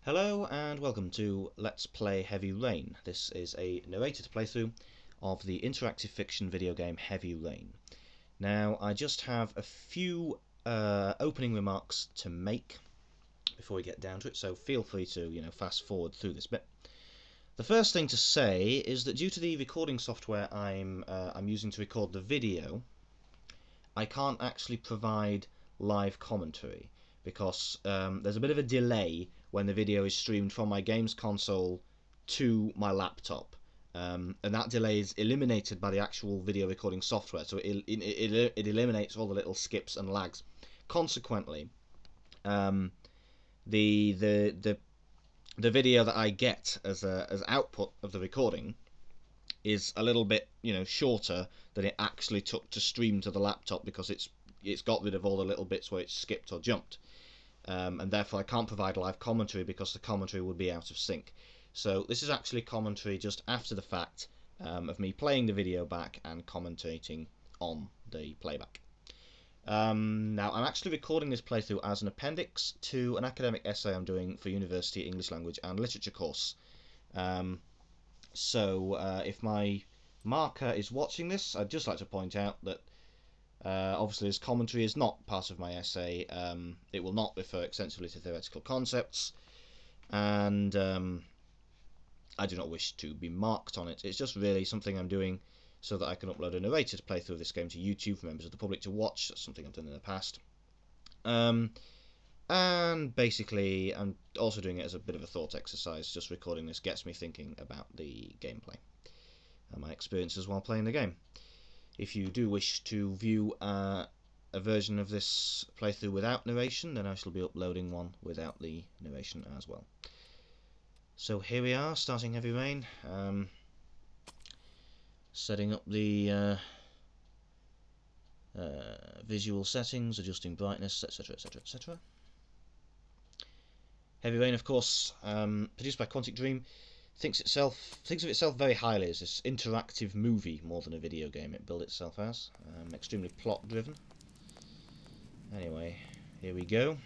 Hello and welcome to Let's Play Heavy Rain. This is a narrated playthrough of the interactive fiction video game Heavy Rain. Now, I just have a few opening remarks to make before we get down to it, so feel free to fast forward through this bit. The first thing to say is that due to the recording software I'm using to record the video, I can't actually provide live commentary because there's a bit of a delay when the video is streamed from my games console to my laptop, and that delay is eliminated by the actual video recording software, so it eliminates all the little skips and lags. Consequently, the video that I get as output of the recording is a little bit shorter than it actually took to stream to the laptop, because it's got rid of all the little bits where it's skipped or jumped. And therefore I can't provide live commentary because the commentary would be out of sync. So this is actually commentary just after the fact of me playing the video back and commentating on the playback. Now, I'm actually recording this playthrough as an appendix to an academic essay I'm doing for University English Language and Literature course. So if my marker is watching this, I'd just like to point out that obviously, this commentary is not part of my essay. It will not refer extensively to theoretical concepts, and I do not wish to be marked on it. It's just really something I'm doing so that I can upload a narrated playthrough of this game to YouTube for members of the public to watch. That's something I've done in the past. And basically, I'm also doing it as a bit of a thought exercise. Just recording this gets me thinking about the gameplay and my experiences while playing the game. If you do wish to view a version of this playthrough without narration, then I shall be uploading one without the narration as well. So here we are, starting Heavy Rain, setting up the visual settings, adjusting brightness, etc, etc, etc. Heavy Rain, of course, produced by Quantic Dream, thinks of itself very highly as this interactive movie more than a video game it billed itself as. Extremely plot driven. Anyway, here we go.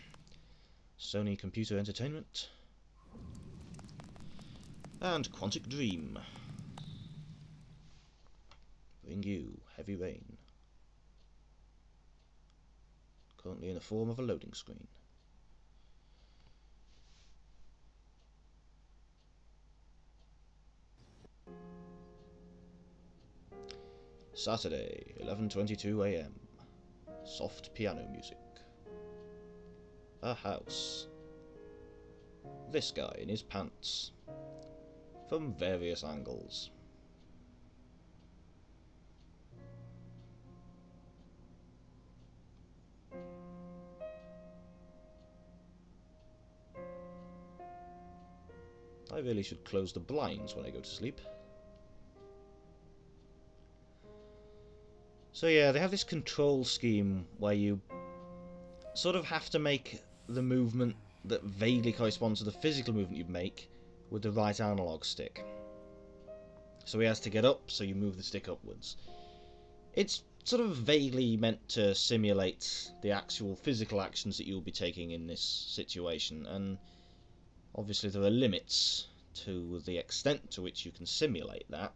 Sony Computer Entertainment and Quantic Dream bring you Heavy Rain, currently in the form of a loading screen. Saturday, 11:22 AM. Soft piano music. A house. This guy in his pants. From various angles. I really should close the blinds when I go to sleep. So yeah, they have this control scheme where you sort of have to make the movement that vaguely corresponds to the physical movement you make with the right analog stick. So he has to get up, so you move the stick upwards. It's sort of vaguely meant to simulate the actual physical actions that you'll be taking in this situation, and obviously there are limits to the extent to which you can simulate that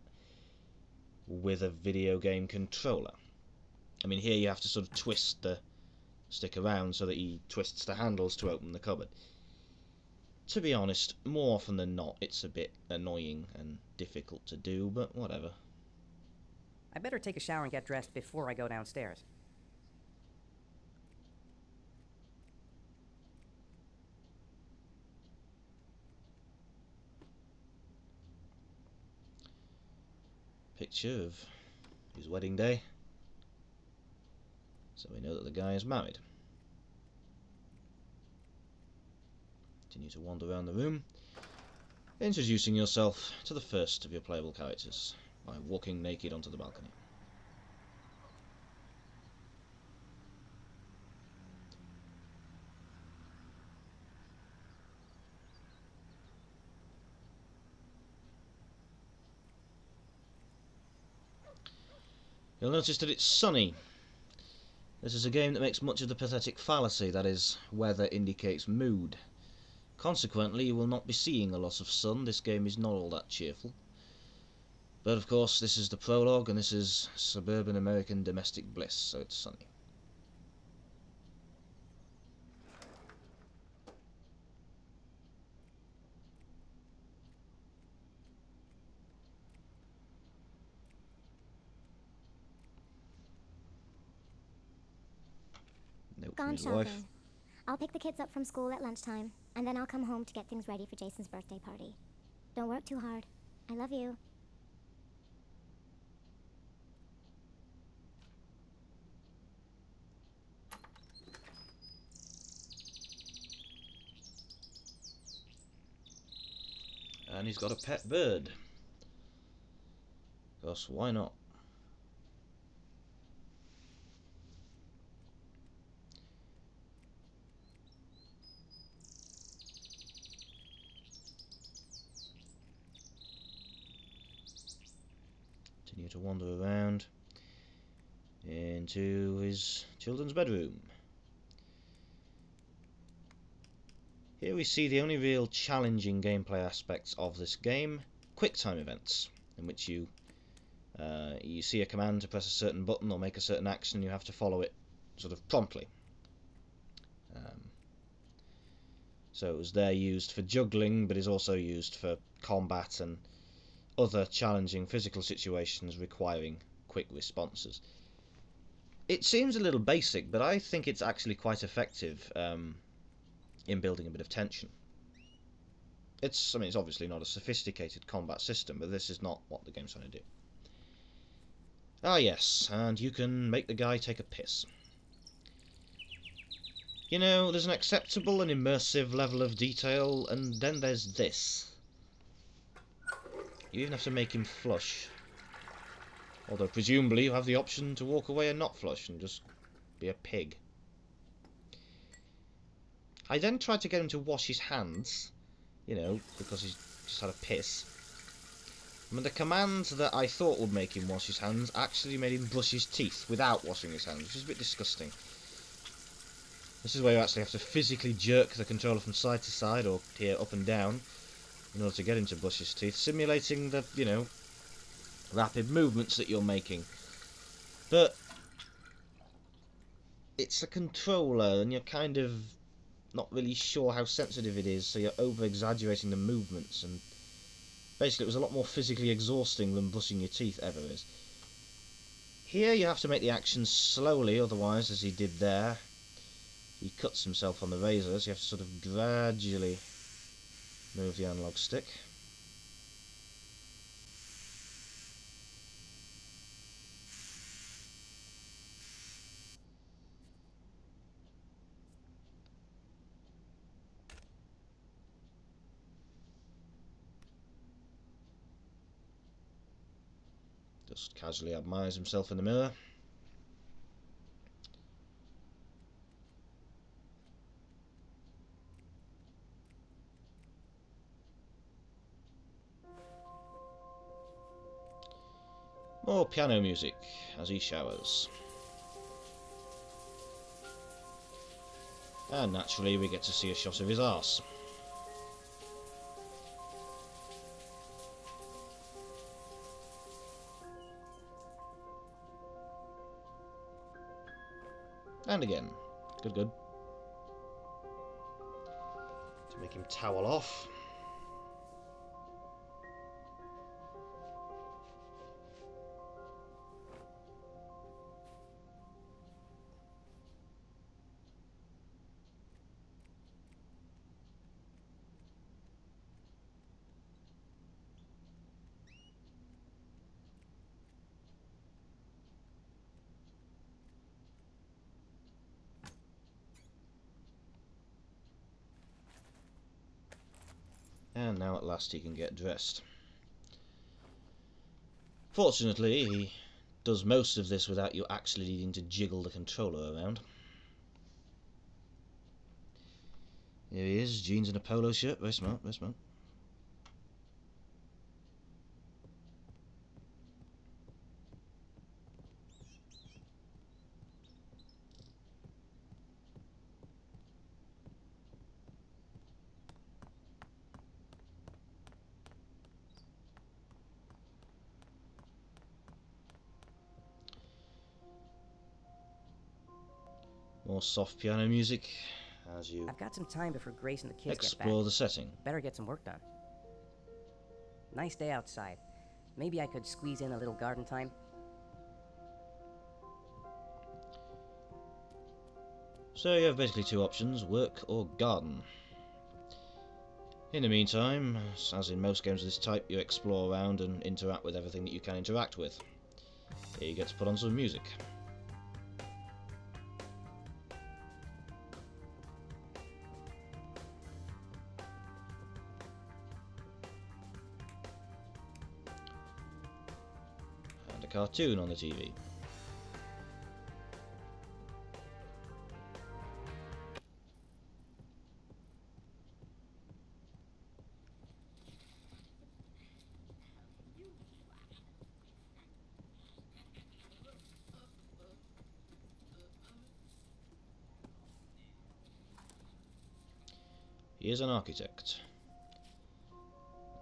with a video game controller. I mean, here you have to sort of twist the stick around so that he twists the handles to open the cupboard. To be honest, more often than not, it's a bit annoying and difficult to do, but whatever. I better take a shower and get dressed before I go downstairs. Picture of his wedding day. So we know that the guy is married. Continue to wander around the room, introducing yourself to the first of your playable characters by walking naked onto the balcony. You'll notice that it's sunny. This is a game that makes much of the pathetic fallacy, that is, weather indicates mood. Consequently, you will not be seeing a lot of sun. This game is not all that cheerful. But of course, this is the prologue, and this is suburban American domestic bliss, so it's sunny. Nope, Gone his wife. shopping. I'll pick the kids up from school at lunchtime, and then I'll come home to get things ready for Jason's birthday party. Don't work too hard. I love you. And he's got a pet bird. Because why not? Continue to wander around into his children's bedroom. Here we see the only real challenging gameplay aspects of this game: QuickTime events, in which you see a command to press a certain button or make a certain action, and you have to follow it sort of promptly. So it was there used for juggling, but is also used for combat and other challenging physical situations requiring quick responses. It seems a little basic, but I think it's actually quite effective in building a bit of tension. It's obviously not a sophisticated combat system, but this is not what the game's trying to do. Ah yes, and you can make the guy take a piss. You know, there's an acceptable and immersive level of detail, and then there's this. You even have to make him flush. Although presumably you have the option to walk away and not flush and just be a pig. I then tried to get him to wash his hands, you know, because he's just had a piss. I mean, the command that I thought would make him wash his hands actually made him brush his teeth without washing his hands, which is a bit disgusting. This is where you actually have to physically jerk the controller from side to side, or here up and down, in order to get him to brush his teeth, simulating the, you know, rapid movements that you're making. But it's a controller, and you're kind of not really sure how sensitive it is, so you're over-exaggerating the movements, and basically it was a lot more physically exhausting than brushing your teeth ever is. Here you have to make the action slowly, otherwise, as he did there, he cuts himself on the razor, so you have to sort of gradually move the analog stick. Just casually admires himself in the mirror. More piano music as he showers. And naturally we get to see a shot of his arse. And again. Good, good. To make him towel off. And now at last he can get dressed. Fortunately, he does most of this without you actually needing to jiggle the controller around. Here he is, jeans and a polo shirt, very smart, very smart. More soft piano music as you I've got some time before Grace and the kids get back. explore the setting. Better get some work done. Nice day outside. Maybe I could squeeze in a little garden time. So you have basically two options, work or garden. In the meantime, as in most games of this type, you explore around and interact with everything that you can interact with. Here you get to put on some music. And a cartoon on the TV. He is an architect.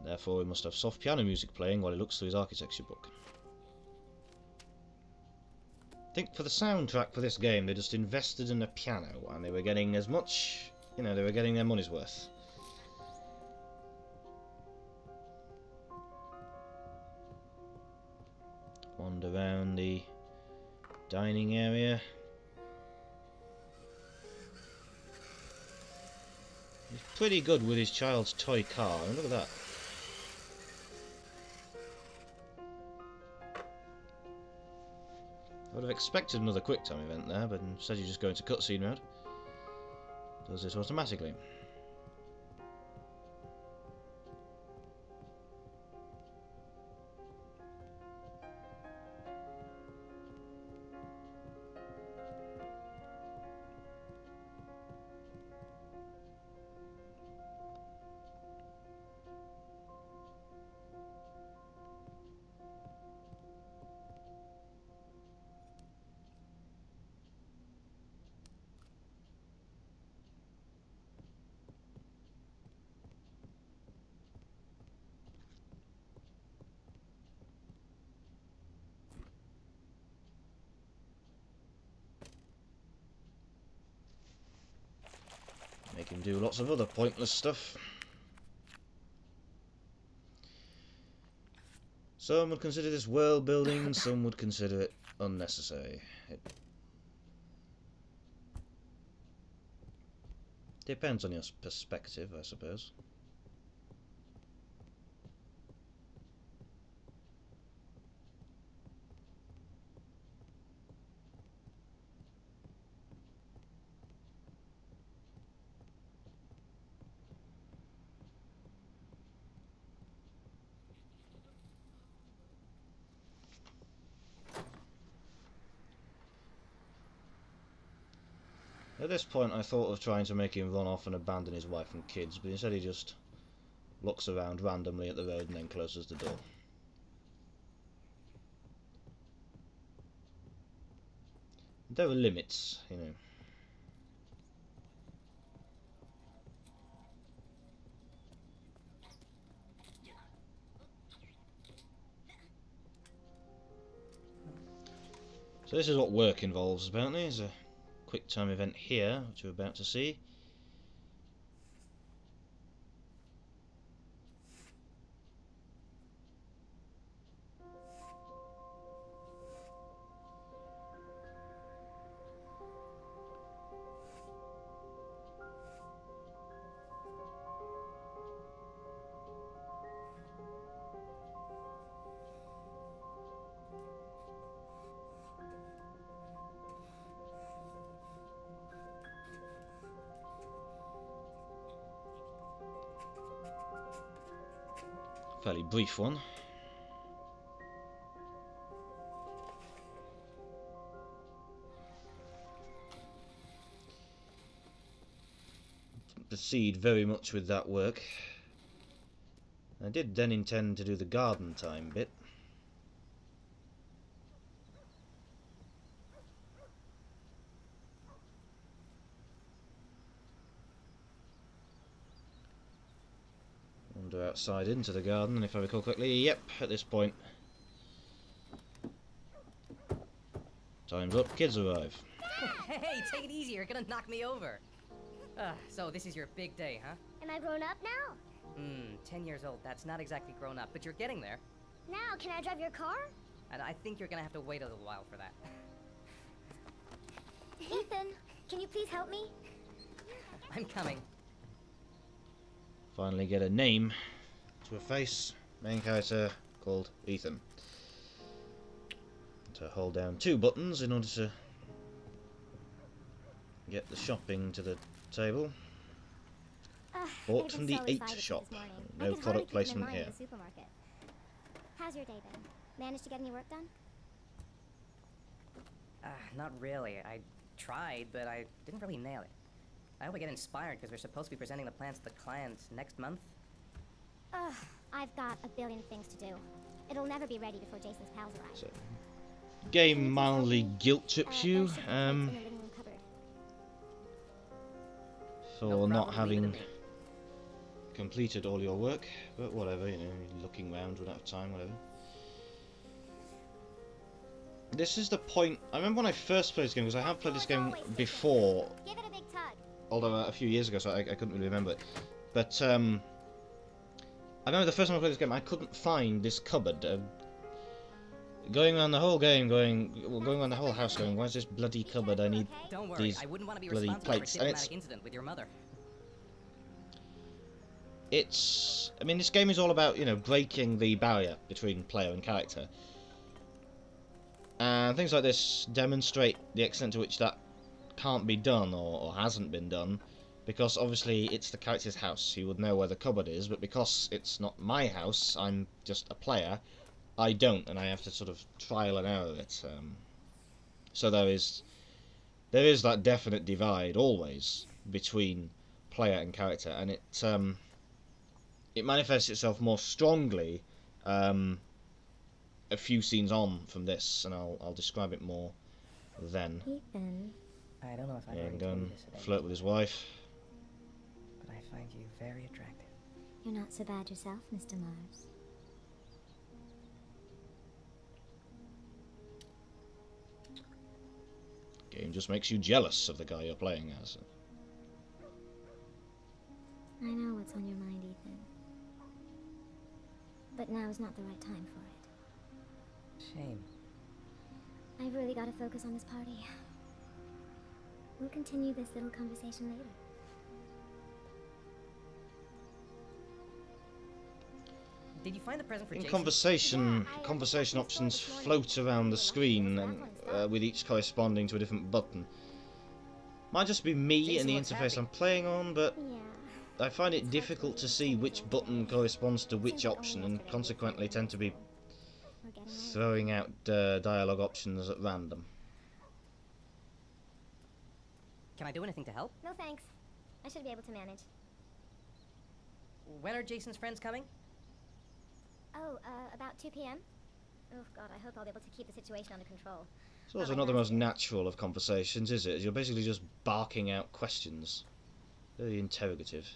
Therefore, we must have soft piano music playing while he looks through his architecture book. I think for the soundtrack for this game, they just invested in a piano, and they were getting as much, you know, they were getting their money's worth. Wander around the dining area. He's pretty good with his child's toy car, and look at that. I would have expected another QuickTime event there, but instead you just go into cutscene mode. Does this automatically. Make him do lots of other pointless stuff. Some would consider this world building, some would consider it unnecessary. It depends on your perspective, I suppose. At this point I thought of trying to make him run off and abandon his wife and kids, but instead he just looks around randomly at the road and then closes the door. There are limits, you know. So this is what work involves apparently. There's a QuickTime event here, which we're about to see. Fairly brief one. Proceed very much with that work. I did then intend to do the garden time bit. Wander outside into the garden, and if I recall correctly, yep, at this point. Time's up, kids arrive. Hey, take it easy. You're gonna knock me over. So this is your big day, huh? Am I grown up now? 10 years old. That's not exactly grown up, but you're getting there. Now, can I drive your car? And I think you're gonna have to wait a little while for that. Ethan, can you please help me? I'm coming. Finally get a name to a face. Main character called Ethan. To hold down 2 buttons in order to get the shopping to the table. Bought from the 8 shop. No product placement here. How's your day been? Managed to get any work done? Not really. I tried, but I didn't really nail it. I hope I get inspired because we're supposed to be presenting the plans to the clients next month. I've got a billion things to do. It'll never be ready before Jason's pals arrive. So, game mildly guilt trips you for not having completed all your work, but whatever, you know, looking around, run out of time, whatever. This is the point. I remember when I first played this game, because I have played this game before, Give it a big tug. although a few years ago, so I couldn't really remember it. But I remember the first time I played this game, I couldn't find this cupboard. Going around the whole game, going around the whole house, going, where's this bloody cupboard? I need Don't worry, these I wouldn't want to be bloody responsible plates. for a And diplomatic incident with your mother. I mean, this game is all about, you know, breaking the barrier between player and character. And things like this demonstrate the extent to which that can't be done, or hasn't been done, because obviously it's the character's house. He would know where the cupboard is, but because it's not my house, I'm just a player, I don't, and I have to sort of trial and error it. So there is that definite divide, always, between player and character, and it manifests itself more strongly a few scenes on from this, and I'll describe it more then. Ethan. I don't know if I've Yeah, already go told you and this today, flirt with his wife. but I find you very attractive. You're not so bad yourself, Mr. Mars. Game just makes you jealous of the guy you're playing as. I know what's on your mind, Ethan. But now's not the right time for it. Shame. I've really got to focus on this party. We'll continue this little conversation later. Did you find the present for In Jason? conversation options float around the screen, and with each corresponding to a different button. Might just be me Jason and the looks interface happy. I'm playing on, but Yeah. I find it difficult to see which button corresponds to which option, and consequently tend to be We're getting old. throwing out dialogue options at random. Can I do anything to help? No thanks. I should be able to manage. When are Jason's friends coming? Oh, about 2 p.m.? Oh god, I hope I'll be able to keep the situation under control. It's also not the most natural of conversations, is it? You're basically just barking out questions. Very interrogative.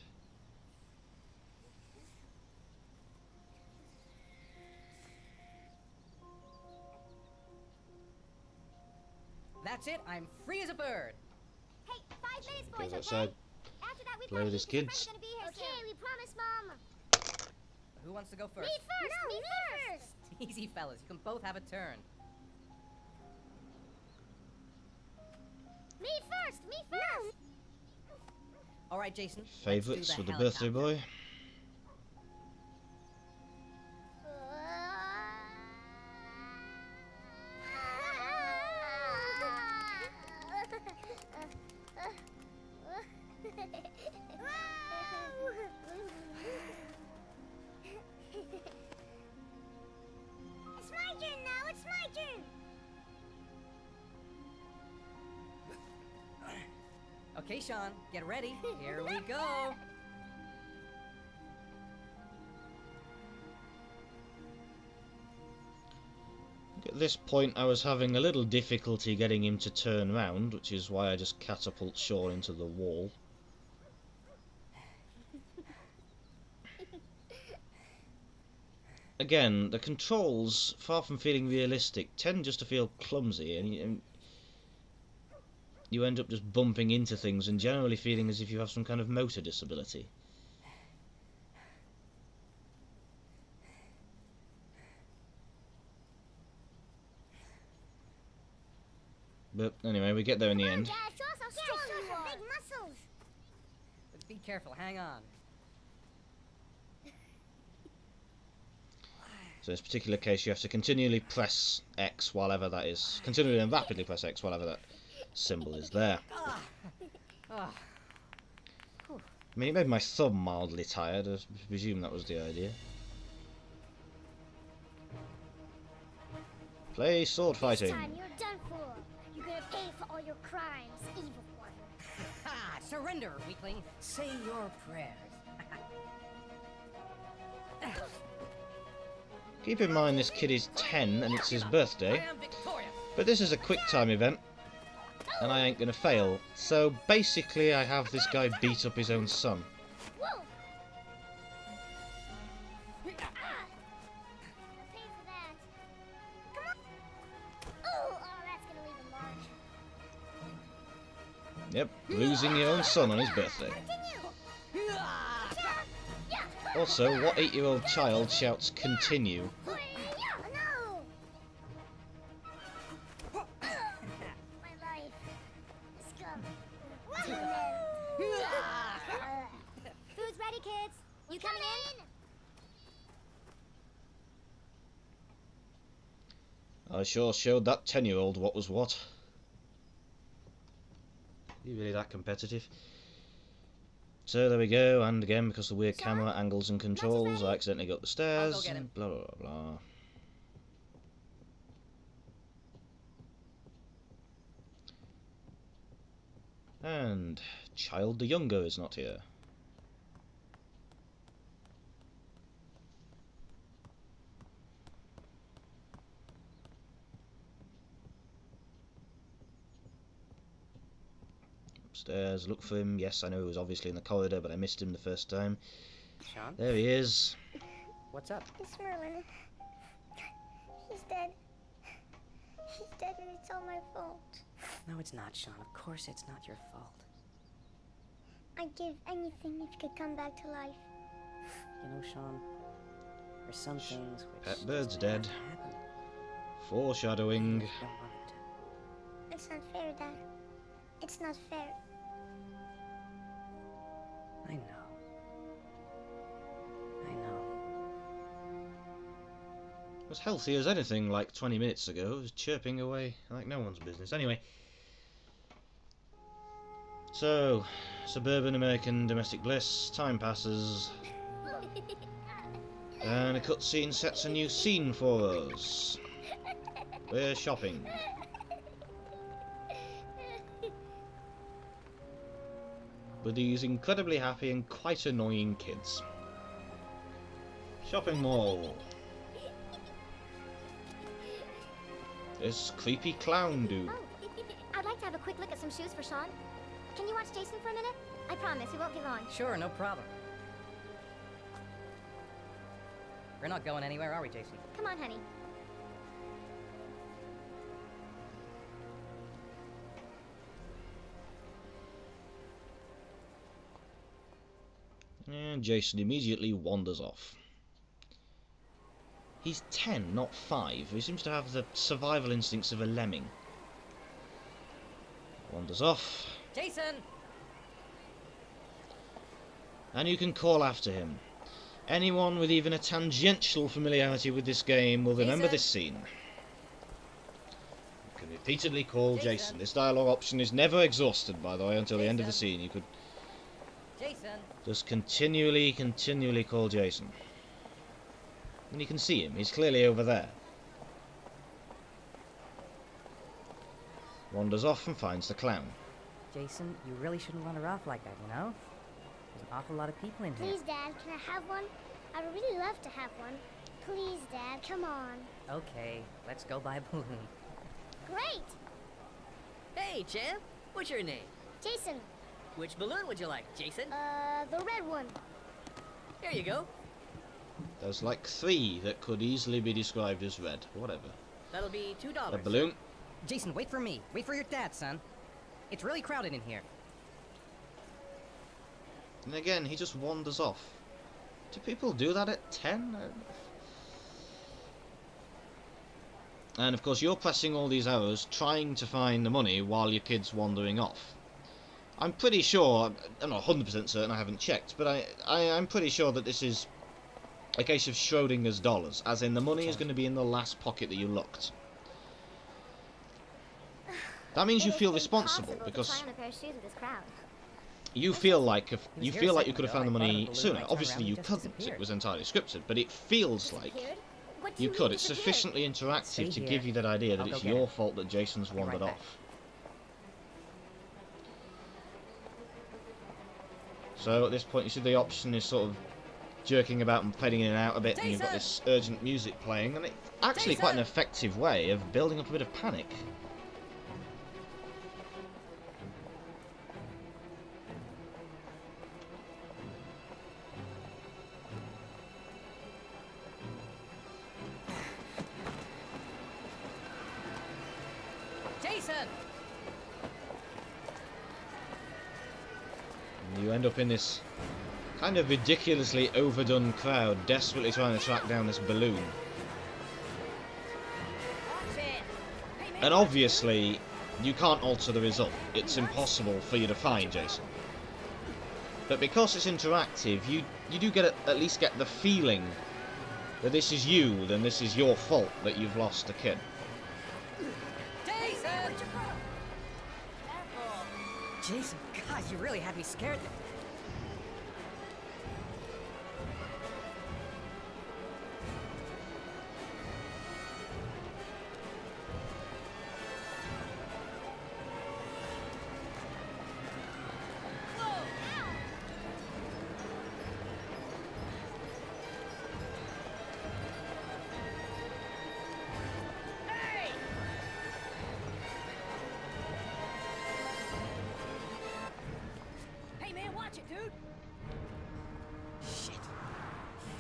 That's it, I'm free as a bird. Hey, 5 minutes, Goes boys, okay? outside, After that, we play with his kids. gonna be here okay, we promise, Mom. Who wants to go first? Me first! No, me first! Easy, fellas, you can both have a turn. Me first! Me first! All right, Jason. Favourites let's do with the helicopter. birthday boy. It's my turn now, it's my turn! Okay, Sean, get ready. Here we go. At this point I was having a little difficulty getting him to turn round, which is why I just catapult Sean into the wall. Again, the controls, far from feeling realistic, tend just to feel clumsy, and you end up just bumping into things and generally feeling as if you have some kind of motor disability. But anyway, we get there in the end. Dad, show us how strong you are. Big muscles. But be careful, hang on. So in this particular case, you have to continually press X while ever that is. Continually and rapidly press X while ever that symbol is there. I mean, it made my thumb mildly tired. I presume that was the idea. Play sword fighting. This time you're done for. You're gonna pay for all your crimes, evil one. Ha! Surrender, weakling. Say your prayers. Keep in mind this kid is 10 and it's his birthday. I am victorious. But this is a quick time event. And I ain't gonna fail. So basically I have this guy beat up his own son. Whoa! Ah! I'll pay for that. Come on! Oh, that's gonna leave a mark. Yep, losing your own son on his birthday. Continue! Also, what 8-year-old child shouts continue? No! My life. Scum. Food's ready, kids. You coming in? I sure showed that 10-year-old what was what. Are you really that competitive? So there we go, and again, because of the weird camera angles and controls, I accidentally got the stairs, and blah blah blah blah. And Child the Younger is not here. Upstairs, look for him. Yes, I know he was obviously in the corridor, but I missed him the first time. Sean? There he is. What's up? It's Merlin. He's dead. He's dead and it's all my fault. No, it's not, Sean. Of course it's not your fault. I'd give anything if you could come back to life. You know, Sean, there's some things which Pet bird's just have dead. to happen. Foreshadowing. You don't want it to. It's not fair, Dad. It's not fair. I know. I know. As healthy as anything like 20 minutes ago, it was chirping away like no one's business. Anyway. So, suburban American domestic bliss, time passes, and a cutscene sets a new scene for us. We're shopping. With these incredibly happy and quite annoying kids. Shopping mall. This creepy clown dude. Oh, I'd like to have a quick look at some shoes for Sean. Can you watch Jason for a minute? I promise, it won't be long. Sure, no problem. We're not going anywhere, are we, Jason? Come on, honey. And Jason immediately wanders off. He's 10, not 5. He seems to have the survival instincts of a lemming. Wanders off. Jason! And you can call after him. Anyone with even a tangential familiarity with this game will remember this scene. You can repeatedly call Jason. This dialogue option is never exhausted, by the way, until the end of the scene. You could Jason! just continually call Jason. And you can see him. He's clearly over there. Wanders off and finds the clown. Jason, you really shouldn't run her off like that, you know? There's an awful lot of people in here. Please, Dad, can I have one? I would really love to have one. Please, Dad, come on. Okay, let's go buy a balloon. Great! Hey, champ. What's your name? Jason, Which balloon would you like, Jason? the red one. Here you go. There's like 3 that could easily be described as red. Whatever. That'll be $2. A balloon. Jason, wait for me. Wait for your dad, son. It's really crowded in here. And again, he just wanders off. Do people do that at 10? And of course you're pressing all these arrows, trying to find the money while your kid's wandering off. I'm pretty sure, I'm not 100% certain, I haven't checked, but I'm pretty sure that this is a case of Schrodinger's dollars, as in the money is going to be in the last pocket that you looked. That means you feel responsible, because you feel like you could have found the money sooner. Obviously you couldn't, it was entirely scripted, but it feels like you could. It's sufficiently interactive to give you that idea that it's your fault that Jason's wandered off. So at this point you see the option is sort of jerking about and fading in and out a bit, and you've got this urgent music playing, and it's actually quite an effective way of building up a bit of panic. Jason! And you end up in this kind of ridiculously overdone crowd, desperately trying to track down this balloon. And obviously, you can't alter the result. It's impossible for you to find Jason. But because it's interactive, you do get at least get the feeling that this is you, then this is your fault that you've lost a kid. Jason, God, you really had me scared there. Dude! Shit.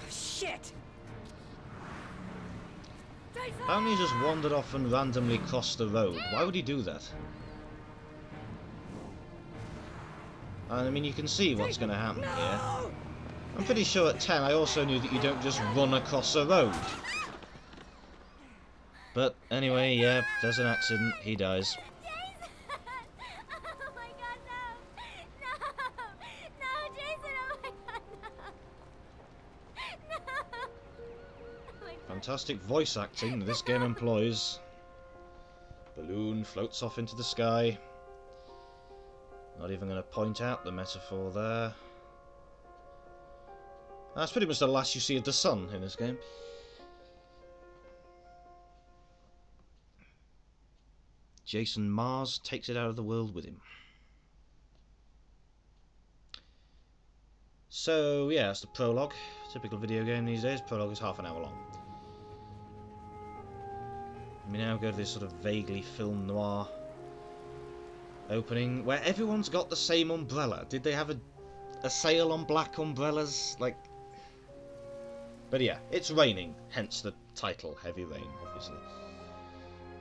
Shit! Apparently he just wandered off and randomly crossed the road. Why would he do that? And I mean, you can see what's going to happen here. I'm pretty sure at 10 I also knew that you don't just run across a road. But anyway, yeah, there's an accident, he dies. Fantastic voice acting that this game employs. Balloon floats off into the sky. Not even going to point out the metaphor there. That's pretty much the last you see of the sun in this game. Jason Mars takes it out of the world with him. So yeah, that's the prologue. Typical video game these days. Prologue is half an hour long. We now go to this sort of vaguely film noir opening where everyone's got the same umbrella. Did they have a sale on black umbrellas? Like, but yeah, it's raining, hence the title, Heavy Rain, obviously.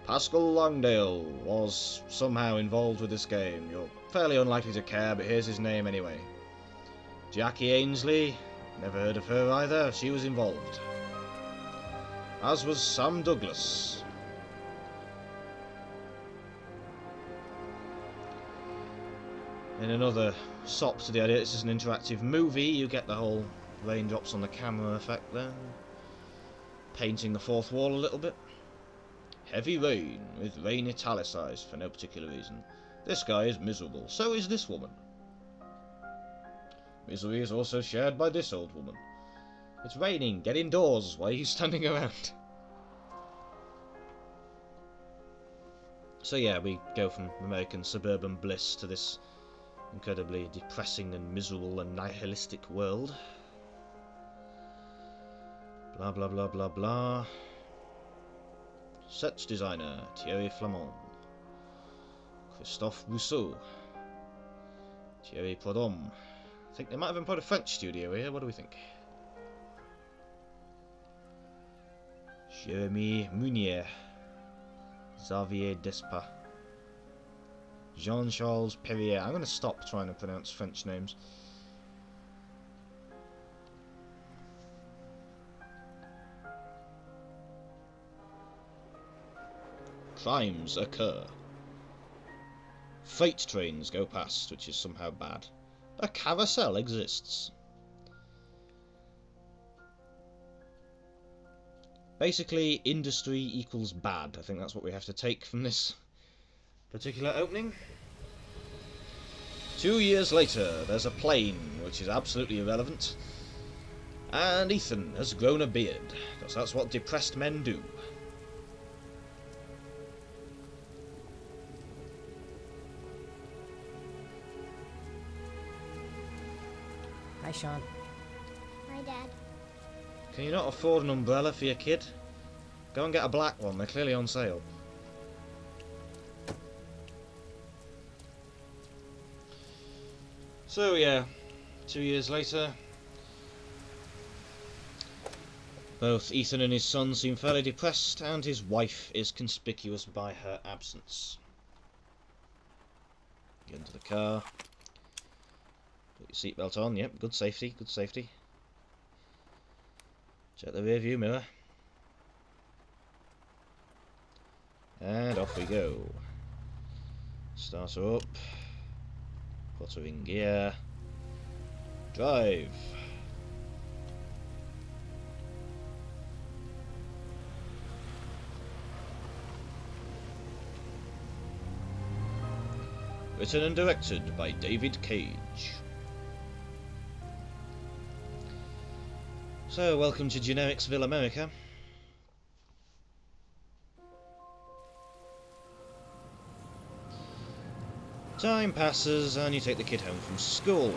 Pascal Longdale was somehow involved with this game. You're fairly unlikely to care, but here's his name anyway. Jackie Ainsley, never heard of her either, she was involved. As was Sam Douglas. In another sop to the idea this is an interactive movie, you get the whole raindrops on the camera effect there. Painting the fourth wall a little bit. Heavy rain, with rain italicized for no particular reason. This guy is miserable, so is this woman. Misery is also shared by this old woman. It's raining, get indoors, why are you standing around? So yeah, we go from American suburban bliss to this incredibly depressing and miserable and nihilistic world. Blah blah blah blah blah. Sets designer Thierry Flamand. Christophe Rousseau. Thierry Prudhomme. I think they might have employed a French studio here, what do we think? Jérémy Munier. Xavier Despas. Jean-Charles Perrier. I'm going to stop trying to pronounce French names. Crimes occur. Freight trains go past, which is somehow bad. A carousel exists. Basically, industry equals bad. I think that's what we have to take from this particular opening. 2 years later, there's a plane, which is absolutely irrelevant. And Ethan has grown a beard, because that's what depressed men do. Hi, Sean. Hi, Dad. Can you not afford an umbrella for your kid? Go and get a black one, they're clearly on sale. So yeah, 2 years later, both Ethan and his son seem fairly depressed, and his wife is conspicuous by her absence. Get into the car. Put your seatbelt on, yep, good safety, good safety. Check the rear view mirror. And off we go. Start her up. Put her in gear. Drive. Written and directed by David Cage. So, welcome to Genericsville, America. Time passes and you take the kid home from school.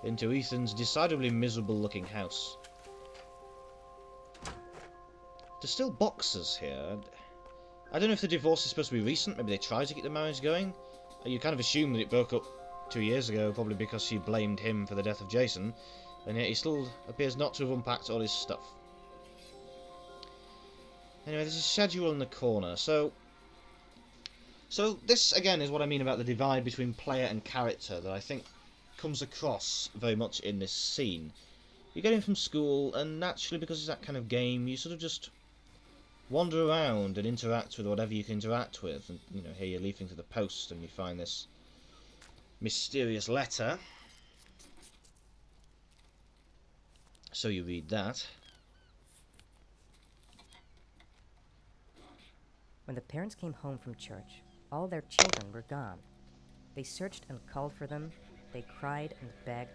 Into Ethan's decidedly miserable looking house. There's still boxes here. I don't know if the divorce is supposed to be recent, maybe they tried to keep the marriage going. You kind of assume that it broke up 2 years ago, probably because she blamed him for the death of Jason, and yet he still appears not to have unpacked all his stuff. Anyway, there's a schedule in the corner, so this, again, is what I mean about the divide between player and character that I think comes across very much in this scene. You get in from school, and naturally, because it's that kind of game, you sort of just wander around and interact with whatever you can interact with. And, you know, here you're leaving to the post, and you find this mysterious letter. So you read that. When the parents came home from church, all their children were gone. They searched and called for them, they cried and begged,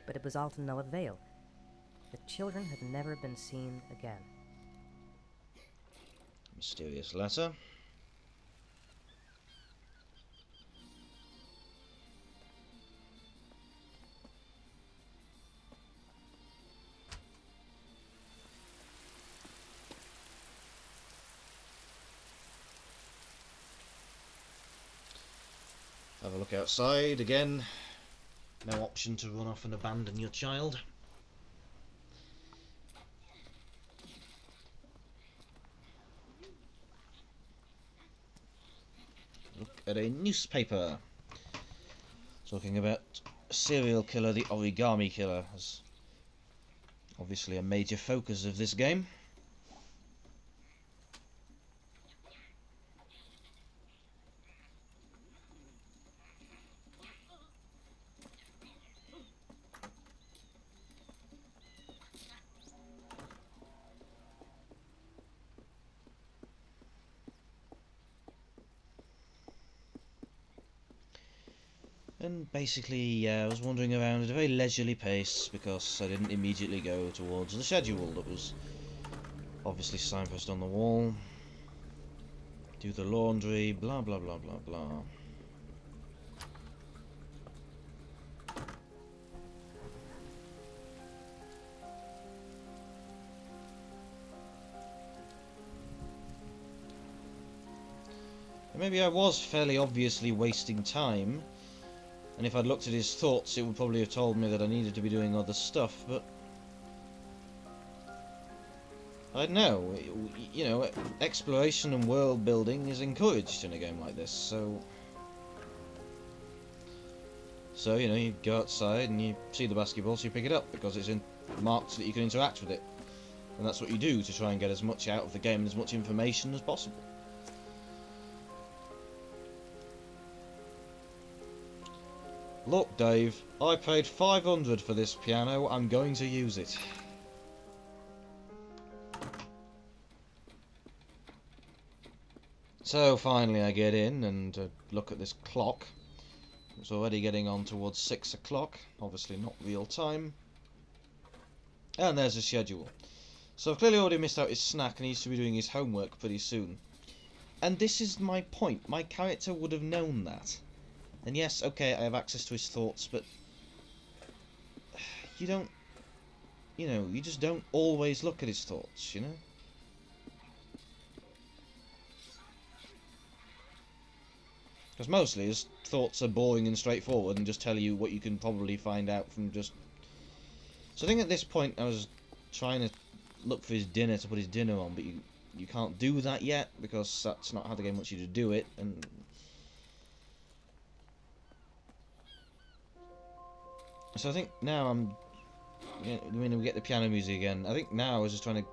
but it was all to no avail. The children had never been seen again. Mysterious letter. Have a look outside again. No option to run off and abandon your child. Look at a newspaper talking about serial killer, the origami killer, as obviously a major focus of this game. And basically, I was wandering around at a very leisurely pace because I didn't immediately go towards the schedule that was obviously signposted on the wall. Do the laundry, blah blah blah blah blah. And maybe I was fairly obviously wasting time. And if I'd looked at his thoughts, it would probably have told me that I needed to be doing other stuff, but I don't know, you know, exploration and world building is encouraged in a game like this, so you know, you go outside and you see the basketball, so you pick it up because it's marked so that you can interact with it, and that's what you do to try and get as much out of the game and as much information as possible. Look, Dave, I paid 500 for this piano, I'm going to use it. So finally I get in and look at this clock. It's already getting on towards 6 o'clock, obviously not real time. And there's his schedule. So I've clearly already missed out his snack and he needs to be doing his homework pretty soon. And this is my point, my character would have known that. And yes, okay, I have access to his thoughts, but you don't, you know, you just don't always look at his thoughts, you know? Because mostly his thoughts are boring and straightforward and just tell you what you can probably find out from just... So I think at this point I was trying to look for his dinner to put his dinner on, but you can't do that yet because that's not how the game wants you to do it, and... So I think now I'm... You know, when we get the piano music again, I think now I was just trying to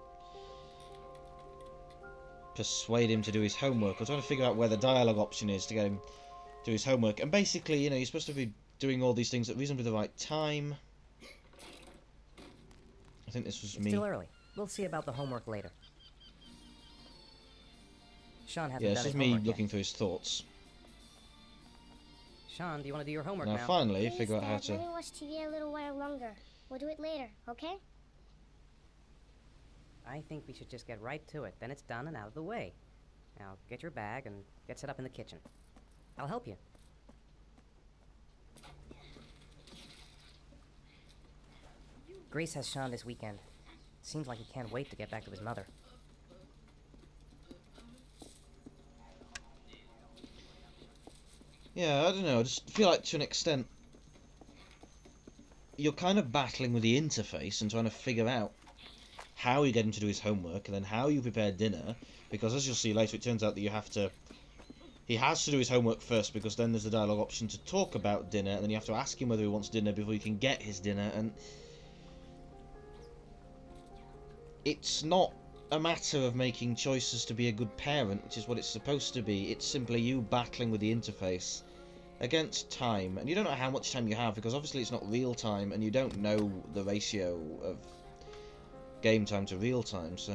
persuade him to do his homework. I was trying to figure out where the dialogue option is to get him to do his homework. And basically, you know, you're supposed to be doing all these things at reasonably the right time. I think this was me. It's still early. We'll see about the homework later. Sean hasn't Yeah, done this is his me homework looking yet. through his thoughts. Sean, do you want to do your homework Now now? finally, Please, figure out how Dad, to... let me watch TV a little while longer. We'll do it later, okay? I think we should just get right to it. Then it's done and out of the way. Now, get your bag and get set up in the kitchen. I'll help you. Grace has Sean this weekend. Seems like he can't wait to get back to his mother. Yeah, I don't know, I just feel like to an extent you're kind of battling with the interface and trying to figure out how you get him to do his homework and then how you prepare dinner, because as you'll see later it turns out that you have to... He has to do his homework first because then there's the dialogue option to talk about dinner, and then you have to ask him whether he wants dinner before you can get his dinner, and... It's not a matter of making choices to be a good parent, which is what it's supposed to be. It's simply you battling with the interface against time, and you don't know how much time you have because obviously it's not real time, and you don't know the ratio of game time to real time. So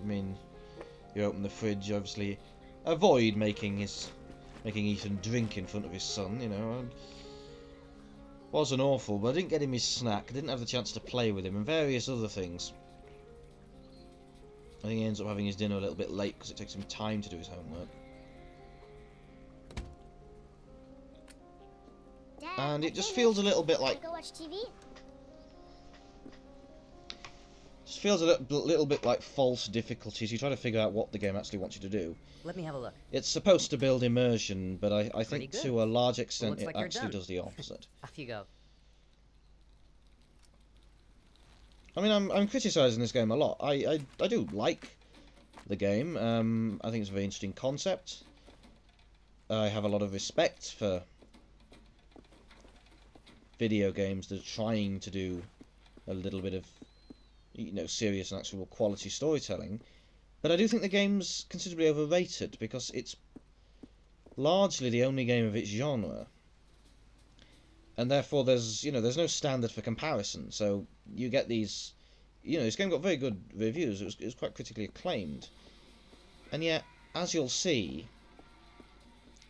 I mean, you open the fridge, obviously avoid making Ethan drink in front of his son, you know. Wasn't awful, but I didn't get him his snack, I didn't have the chance to play with him, and various other things. I think he ends up having his dinner a little bit late because it takes him time to do his homework. Dad, And I it just finished. feels a little bit like... Wanna go watch TV? Just feels a little bit like false difficulties. You try to figure out what the game actually wants you to do. Let me have a look. It's supposed to build immersion, but I think good. to a large extent looks it like you're actually done. does the opposite. Off you go. I mean, I'm criticising this game a lot. I do like the game. I think it's a very interesting concept. I have a lot of respect for video games that are trying to do a little bit of, you know, serious and actual quality storytelling. But I do think the game's considerably overrated because it's largely the only game of its genre. And therefore there's no standard for comparison. So you get these, this game got very good reviews. It was quite critically acclaimed. And yet, as you'll see,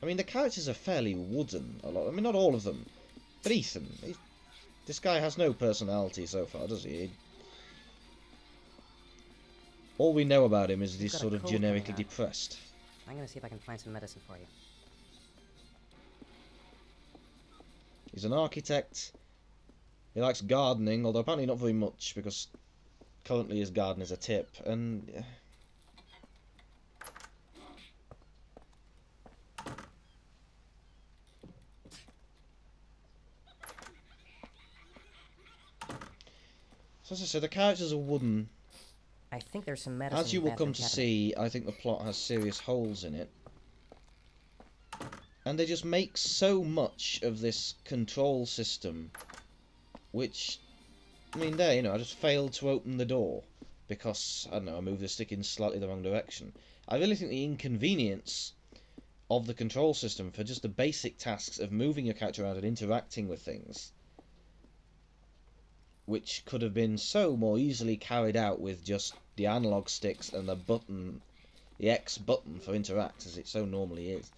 I mean, the characters are fairly wooden a lot. I mean, not all of them. But Ethan, this guy has no personality so far, does he? All we know about him is that he's Got a sort of cold generically coming on. depressed. I'm gonna see if I can find some medicine for you. He's an architect. He likes gardening, although apparently not very much, because currently his garden is a tip, and... So as I said, the characters are wooden. I think there's some medicine. As you in the will come bathroom to cabinet. see, I think the plot has serious holes in it. And they just make so much of this control system, which, I mean, there, you know, I just failed to open the door because, I don't know, I moved the stick in slightly the wrong direction. I really think the inconvenience of the control system for just the basic tasks of moving your character around and interacting with things, which could have been so more easily carried out with just the analog sticks and the button, the X button for interact, as it so normally is.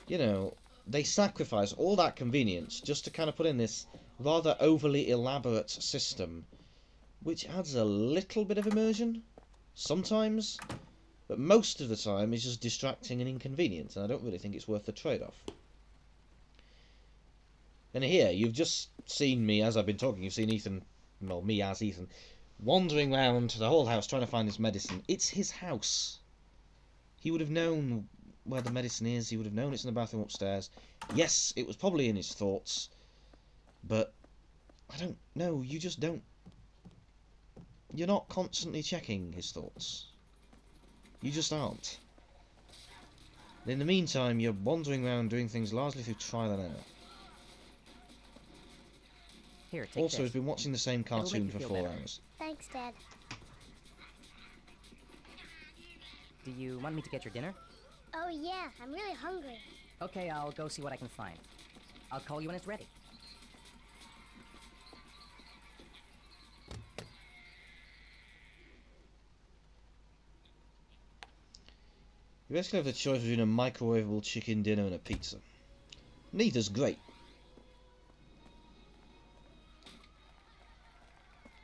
You know, they sacrifice all that convenience just to kind of put in this rather overly elaborate system, which adds a little bit of immersion, sometimes, but most of the time is just distracting and inconvenient, and I don't really think it's worth the trade-off. And here, you've just seen me, as I've been talking, you've seen Ethan, well, me as Ethan, wandering around the whole house trying to find this medicine. It's his house. He would have known where the medicine is, he would have known it's in the bathroom upstairs. Yes, it was probably in his thoughts, but I don't know, you just don't. You're not constantly checking his thoughts. You just aren't. And in the meantime, you're wandering around doing things largely through trial and error. Here, take Also, this. he's been watching the same It'll make cartoon you for feel 4 better. hours. Thanks, Dad. Do you want me to get your dinner? Oh, yeah, I'm really hungry. Okay, I'll go see what I can find. I'll call you when it's ready. You basically have the choice between a microwavable chicken dinner and a pizza. Neither's great.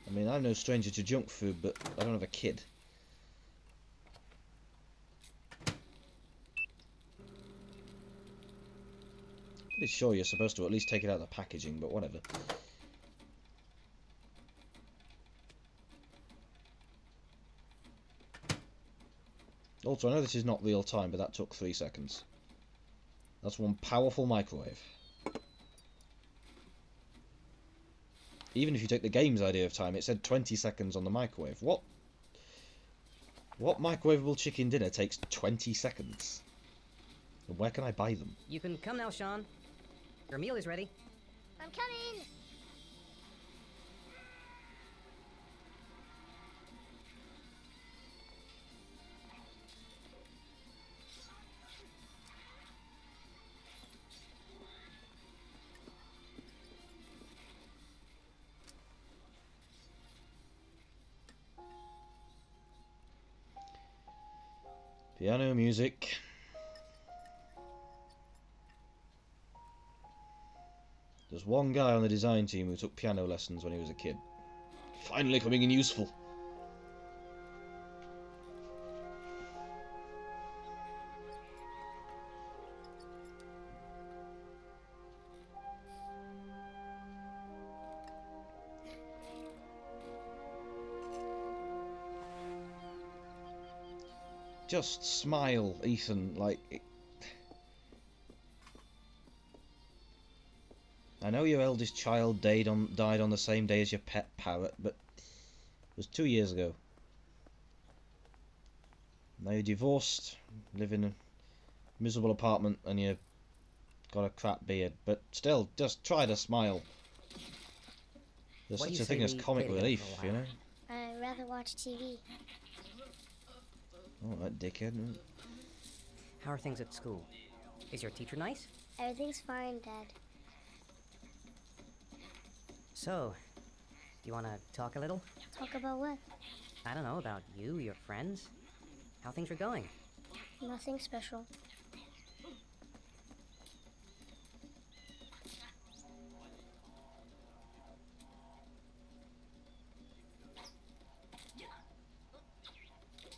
I mean, I'm no stranger to junk food, but I don't have a kid. Pretty sure you're supposed to at least take it out of the packaging, but whatever. Also, I know this is not real time, but that took 3 seconds. That's one powerful microwave. Even if you take the game's idea of time, it said 20 seconds on the microwave. What microwavable chicken dinner takes 20 seconds? And where can I buy them? You can come now, Sean. Your meal is ready. I'm coming! Piano music. There's one guy on the design team who took piano lessons when he was a kid. Finally coming in useful. Just smile, Ethan, like... I know your eldest child died on the same day as your pet parrot, but it was 2 years ago. Now you're divorced, live in a miserable apartment, and you've got a crap beard, but still, just try to smile. There's What do such you a thing say as we comic play together relief, for a you while? know? I'd rather watch TV. Oh, that dickhead. How are things at school? Is your teacher nice? Everything's fine, Dad. So, do you want to talk a little? Talk about what? I don't know, about you, your friends, how things are going. Nothing special.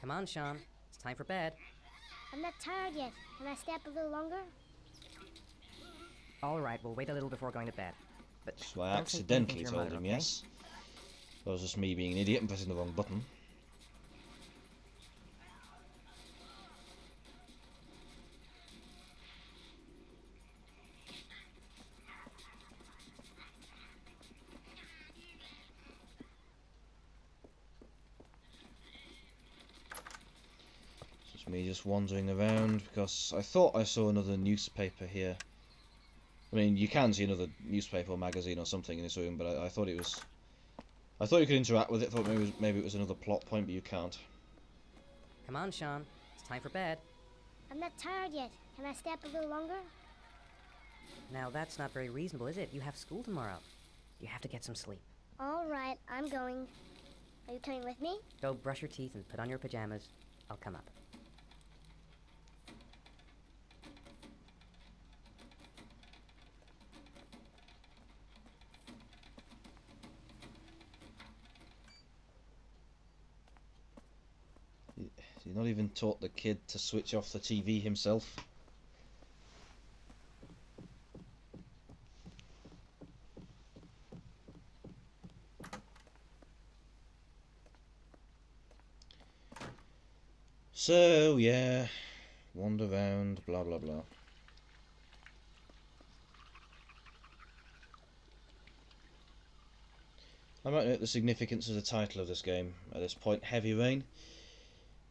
Come on, Sean. It's time for bed. I'm not tired yet. Can I stay up a little longer? All right, we'll wait a little before going to bed. But So I don't say anything accidentally to your told mother, him okay? yes. That was just me being an idiot and pressing the wrong button. It's me just wandering around because I thought I saw another newspaper here. I mean, you can see another newspaper or magazine or something in this room, but I thought it was... I thought you could interact with it. I thought maybe it was another plot point, but you can't. Come on, Sean. It's time for bed. I'm not tired yet. Can I stay up a little longer? Now, that's not very reasonable, is it? You have school tomorrow. You have to get some sleep. All right, I'm going. Are you coming with me? Go brush your teeth and put on your pajamas. I'll come up. He's not even taught the kid to switch off the TV himself. So, yeah, wander around, blah blah blah. I might note the significance of the title of this game at this point, Heavy Rain.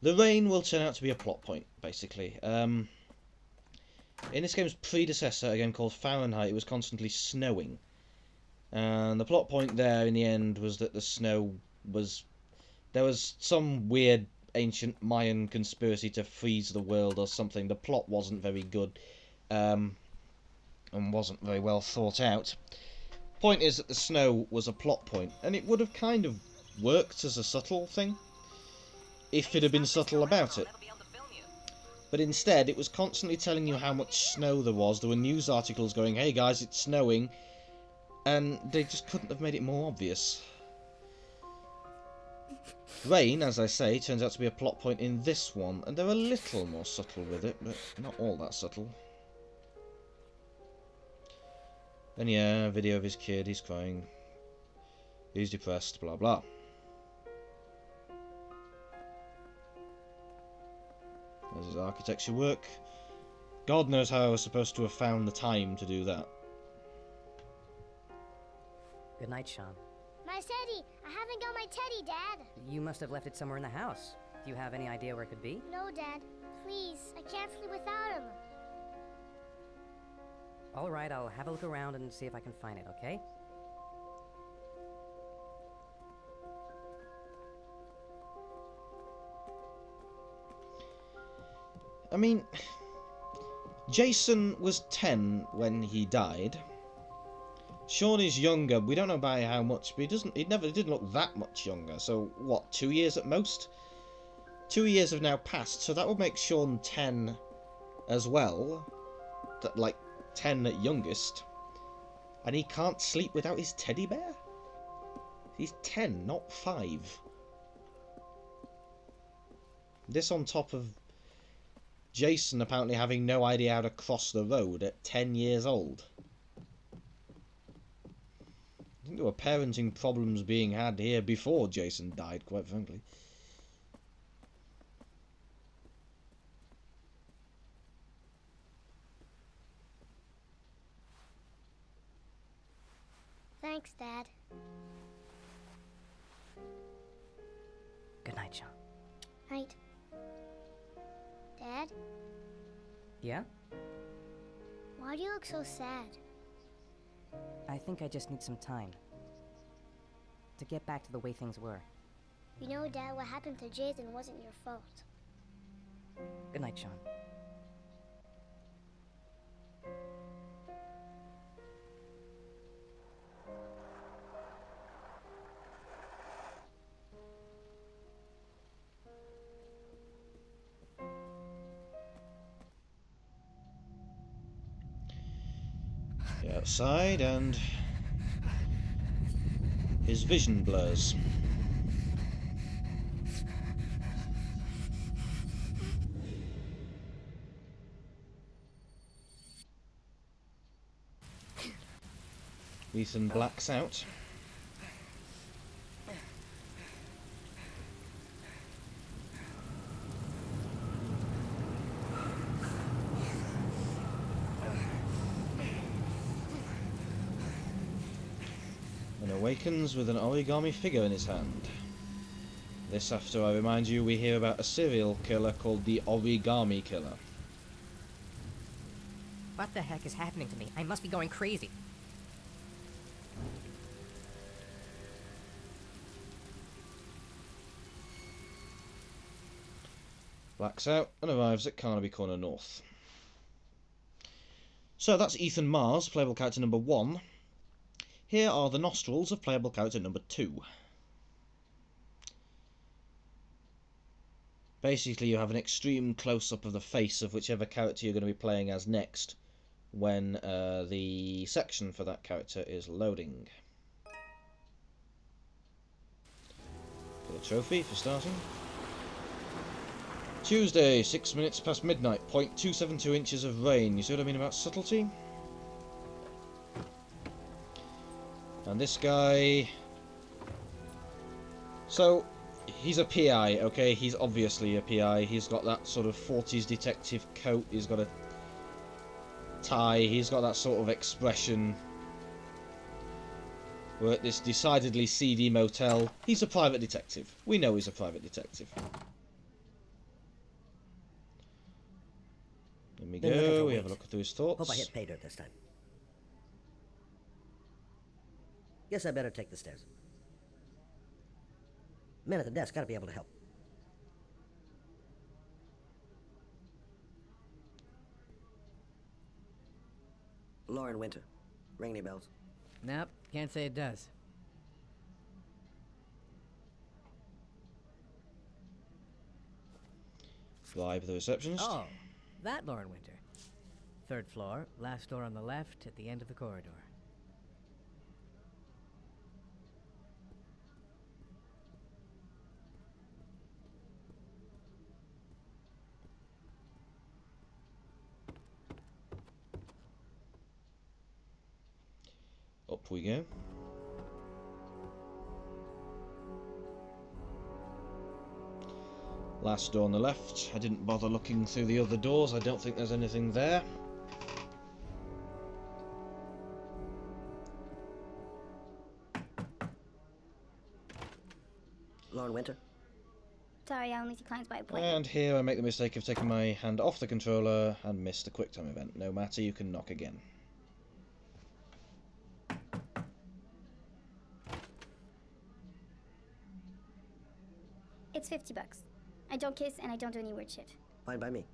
The rain will turn out to be a plot point, basically. In this game's predecessor, a game called Fahrenheit, it was constantly snowing. And the plot point there, in the end, was that the snow was... There was some weird ancient Mayan conspiracy to freeze the world or something. The plot wasn't very good, and wasn't very well thought out. Point is that the snow was a plot point, and it would have kind of worked as a subtle thing if it had been subtle about it. But instead, it was constantly telling you how much snow there was. There were news articles going, hey guys, it's snowing, and they just couldn't have made it more obvious. Rain, as I say, turns out to be a plot point in this one, and they're a little more subtle with it, but not all that subtle. And yeah, a video of his kid, he's crying, he's depressed, blah blah. There's his architecture work. God knows how I was supposed to have found the time to do that. Good night, Sean. My teddy! I haven't got my teddy, Dad! You must have left it somewhere in the house. Do you have any idea where it could be? No, Dad. Please, I can't sleep without him. All right, I'll have a look around and see if I can find it, okay? I mean, Jason was 10 when he died. Sean is younger. We don't know by how much, but he didn't look that much younger. So what, 2 years at most? 2 years have now passed, so that would make Sean 10 as well. Like 10 at youngest. And he can't sleep without his teddy bear? He's 10, not 5. This on top of Jason apparently having no idea how to cross the road at 10 years old. I think there were parenting problems being had here before Jason died, quite frankly. Thanks, Dad. Good night, Sean. Night. Dad, Yeah? why do you look so sad? I think I just need some time. To get back to the way things were. You know, Dad, what happened to Jason wasn't your fault. Good night, Sean. Outside, and his vision blurs. Ethan blacks out. And awakens with an origami figure in his hand. This after I remind you we hear about a serial killer called the Origami Killer. What the heck is happening to me? I must be going crazy. Blacks out and arrives at Carnaby Corner North. So that's Ethan Mars, playable character number 1. Here are the nostrils of playable character number 2. Basically you have an extreme close-up of the face of whichever character you're going to be playing as next when the section for that character is loading. For the trophy, for starting. Tuesday, 6 minutes past midnight, 0.272 inches of rain. You see what I mean about subtlety? And this guy... So, he's a PI, okay? He's obviously a PI. He's got that sort of 40s detective coat. He's got a tie. He's got that sort of expression. We're at this decidedly seedy motel. He's a private detective. We know he's a private detective. There we go, we have a look through his thoughts. Hope I hit pay dirt this time. Guess I better take the stairs. Men at the desk gotta be able to help. Lauren Winter. Ring any bells? Nope, can't say it does. Bribe the receptionist. Oh, that Lauren Winter. 3rd floor, last door on the left at the end of the corridor. Up we go. Last door on the left. I didn't bother looking through the other doors. I don't think there's anything there. Lauren Winter? Sorry, I only see clients by appointment. And here I make the mistake of taking my hand off the controller and miss the QuickTime event. No matter, you can knock again. It's $50. I don't kiss and I don't do any weird shit. Fine by me.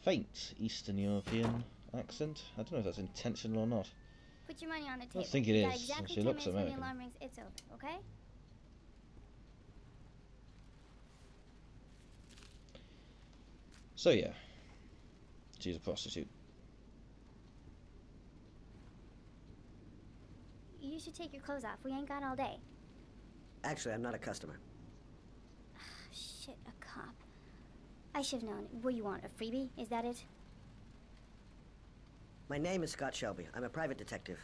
Faint Eastern European accent. I don't know if that's intentional or not. Put your money on the table. think it You got is. exactly She 10 looks minutes when the American. alarm rings. It's over, okay? So yeah, she's a prostitute. You should take your clothes off. We ain't got all day. Actually, I'm not a customer. Shit, a cop. I should have known. What do you want, a freebie? Is that it? My name is Scott Shelby. I'm a private detective.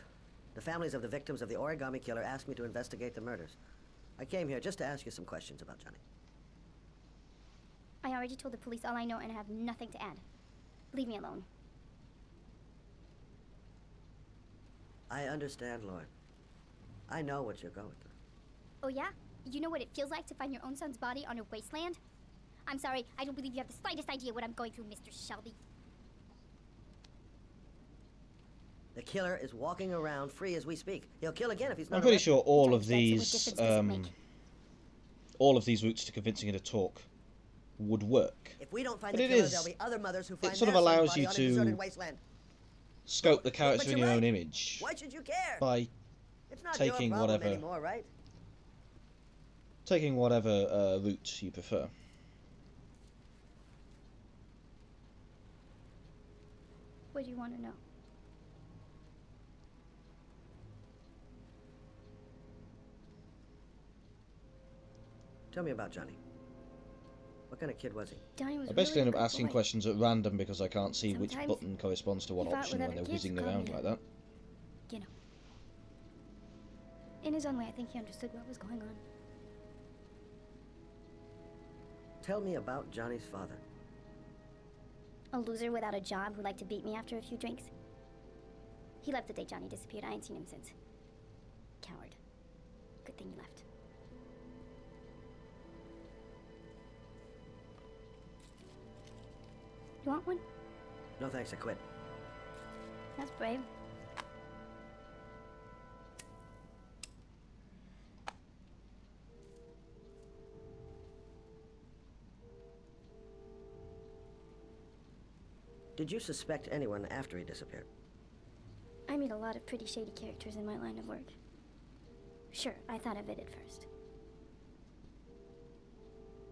The families of the victims of the Origami Killer asked me to investigate the murders. I came here just to ask you some questions about Johnny. I already told the police all I know and I have nothing to add. Leave me alone. I understand, Lauren. I know what you're going through. Oh yeah? You know what it feels like to find your own son's body on a wasteland? I'm sorry, I don't believe you have the slightest idea what I'm going through, Mr. Shelby. The killer is walking around free as we speak. He'll kill again if he's not I'm pretty arrested. sure all of What difference these, does it make? all of these routes to convincing her to talk would work. If we don't find But the it killer, is- there'll be other mothers who find sort of their son's allows body you on a to deserted wasteland. Scope the character But in you're your own right. image Why should you care? by It's not taking your problem whatever- anymore, right? taking whatever route you prefer. What do you want to know? Tell me about Johnny. What kind of kid was he? Johnny was I basically really end a up good asking boy. questions at random because I can't see which Sometimes button corresponds to what he fought option with when other they're kids, whizzing calling around it- like that. You know. In his own way, I think he understood what was going on. Tell me about Johnny's father. A loser without a job who liked to beat me after a few drinks. He left the day Johnny disappeared. I ain't seen him since. Coward. Good thing you left. You want one? No thanks, I quit. That's brave. Did you suspect anyone after he disappeared? I meet a lot of pretty shady characters in my line of work. Sure, I thought of it at first.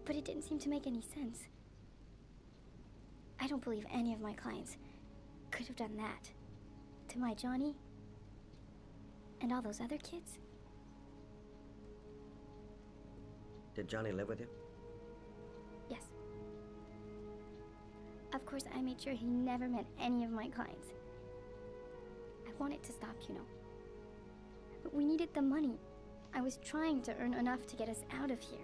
But it didn't seem to make any sense. I don't believe any of my clients could have done that to my Johnny and all those other kids. Did Johnny live with you? Yes. Of course, I made sure he never met any of my clients. I wanted to stop, you know. But we needed the money. I was trying to earn enough to get us out of here.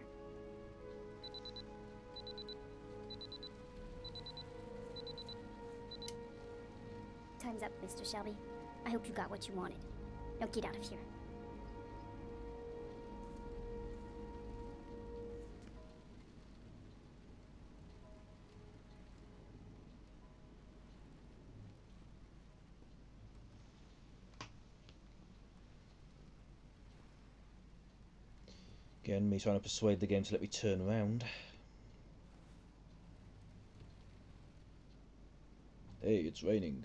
Time's up, Mr. Shelby. I hope you got what you wanted. Now get out of here. Again, me trying to persuade the game to let me turn around. Hey, it's raining.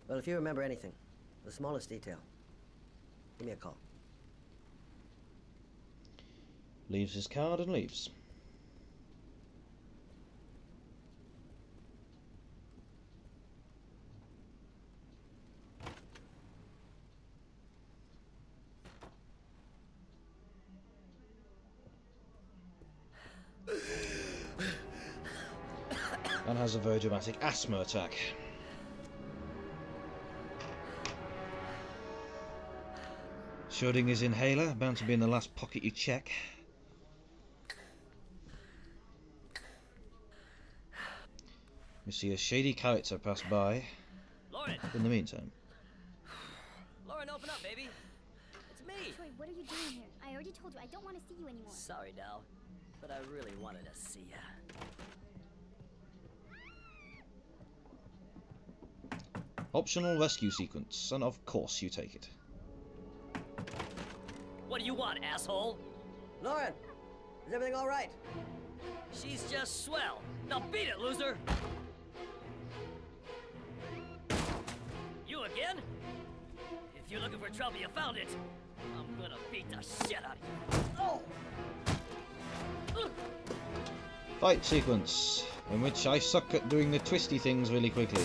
Well, if you remember anything, the smallest detail, give me a call. Leaves his card and leaves. And has a very dramatic asthma attack. Shutting his inhaler, bound to be in the last pocket you check. You see a shady character pass by. Lauren! In the meantime. Lauren, open up, baby. It's me. Troy, what are you doing here? I already told you I don't want to see you anymore. Sorry, Dal, but I really wanted to see ya. Optional rescue sequence, and of course you take it. What do you want, asshole? Lauren! Is everything all right? She's just swell. Now beat it, loser! You again? If you're looking for trouble, you found it. I'm gonna beat the shit out of you. Fight sequence, in which I suck at doing the twisty things really quickly.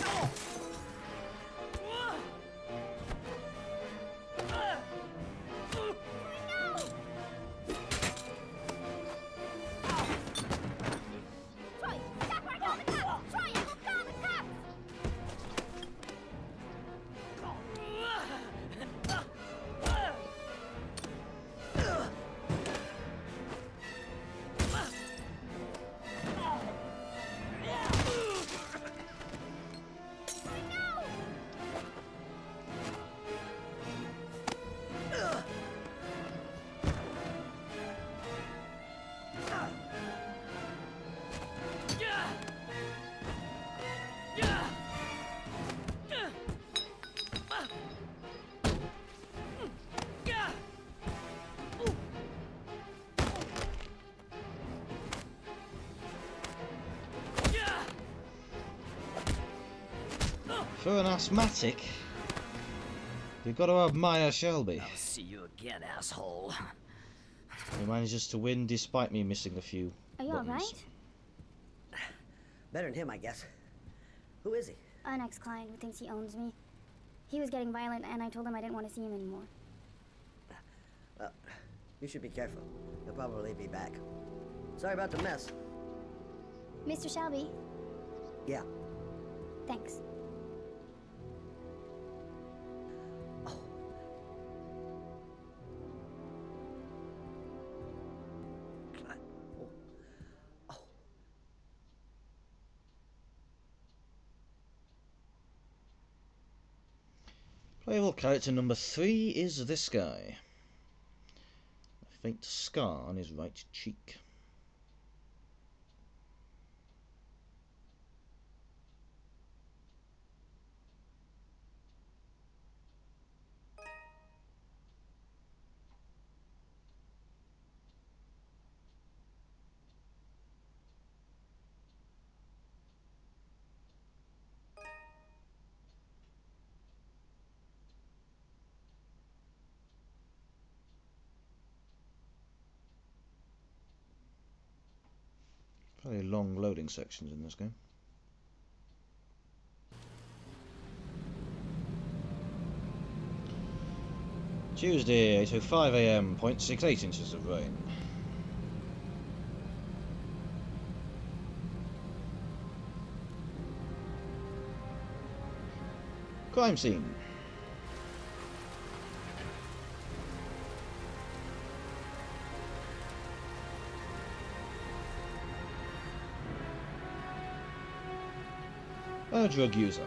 For an asthmatic, you've got to admire Shelby. I'll see you again, asshole. He manages to win despite me missing a few Are you buttons. alright? Better than him, I guess. Who is he? An ex-client who thinks he owns me. He was getting violent and I told him I didn't want to see him anymore. Well, you should be careful. He'll probably be back. Sorry about the mess. Mr. Shelby, Yeah. thanks. Playable character number 3 is this guy. A faint scar on his right cheek. Very long loading sections in this game. Tuesday, 8:05 AM, 0.68 inches of rain. Crime scene. A drug user.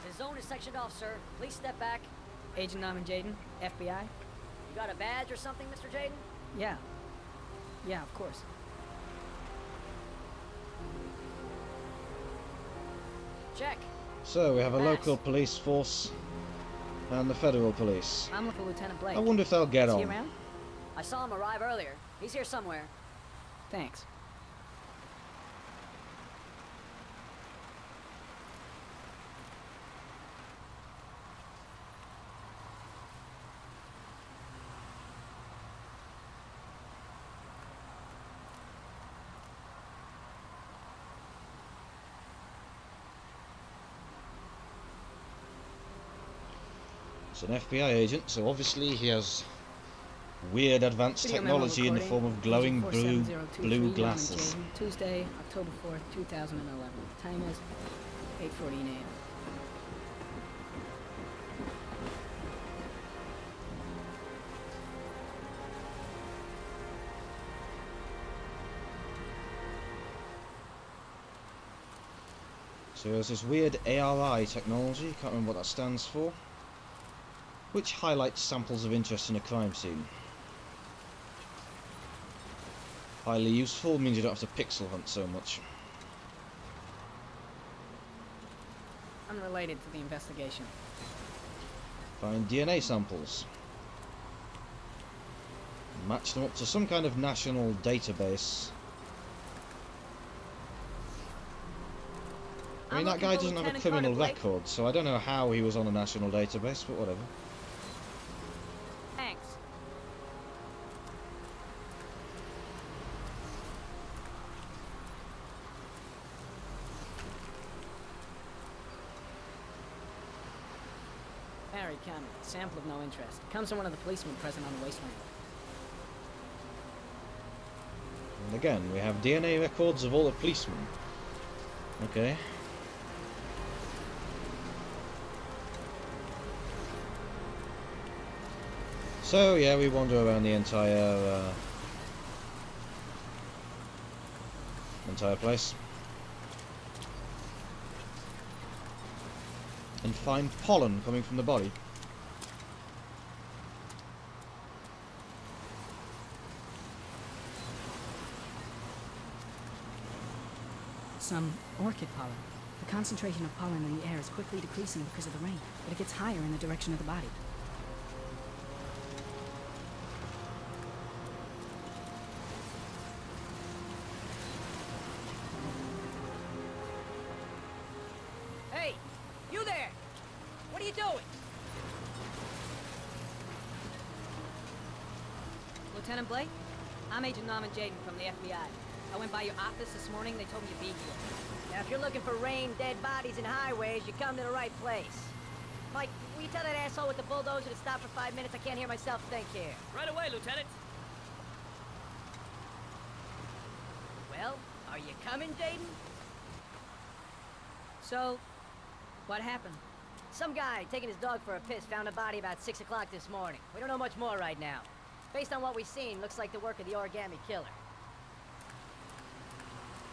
The zone is sectioned off, sir. Please step back. Agent Norman Jaden, FBI? You got a badge or something, Mr. Jaden? Yeah. Yeah, of course. Check. So we have a Pass. local police force and the federal police. I'm looking for Lieutenant Blake. I wonder if they'll get Is he on. around? I saw him arrive earlier. He's here somewhere. Thanks. It's an FBI agent, so obviously he has weird advanced Video memo technology in the form recording, of glowing Agent blue 47023, Norman glasses. Jaden, Tuesday, October 4th, 2011. Time is 8:14 a.m. So there's this weird ARI technology, can't remember what that stands for, which highlights samples of interest in a crime scene. Highly useful, means you don't have to pixel hunt so much. Unrelated to the investigation. Find DNA samples. Match them up to some kind of national database. I mean, I'm that guy looking for doesn't have a Lieutenant criminal Carter Blake. record, so I don't know how he was on a national database, but whatever. Thanks. Barry County, sample of no interest. Comes from one of the policemen present on the wasteland. And again, we have DNA records of all the policemen. Okay. So yeah, we wander around the entire place and find pollen coming from the body. Some orchid pollen. The concentration of pollen in the air is quickly decreasing because of the rain, but it gets higher in the direction of the body. Hey! You there! What are you doing? Lieutenant Blake? I'm Agent Norman Jaden from the FBI. I went by your office this morning, they told me you'd be here. Now, if you're looking for rain, dead bodies, and highways, you come to the right place. Mike, will you tell that asshole with the bulldozer to stop for 5 minutes? I can't hear myself think here. Right away, Lieutenant. Well, are you coming, Jaden? So, what happened? Some guy taking his dog for a piss found a body about 6 o'clock this morning. We don't know much more right now. Based on what we've seen, looks like the work of the origami killer.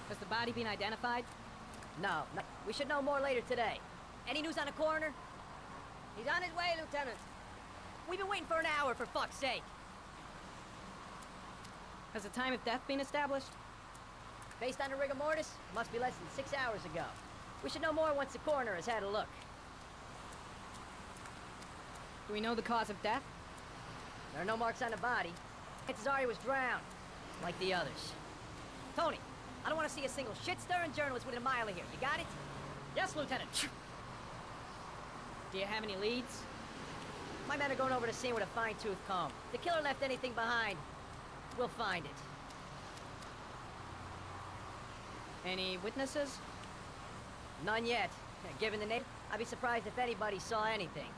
Has the body been identified? No, we should know more later today. Any news on the coroner? He's on his way, Lieutenant. We've been waiting for an hour, for fuck's sake. Has the time of death been established? Based on the rigor mortis, must be less than 6 hours ago. We should know more once the coroner has had a look. Do we know the cause of death? There are no marks on the body. Chances are he was drowned, like the others. Tony, I don't want to see a single shit-stirring journalist within a mile of here. You got it? Yes, Lieutenant. Do you have any leads? My men are going over the scene with a fine-tooth comb. If the killer left anything behind, we'll find it. Any witnesses? None yet. Given the name, I'd be surprised if anybody saw anything.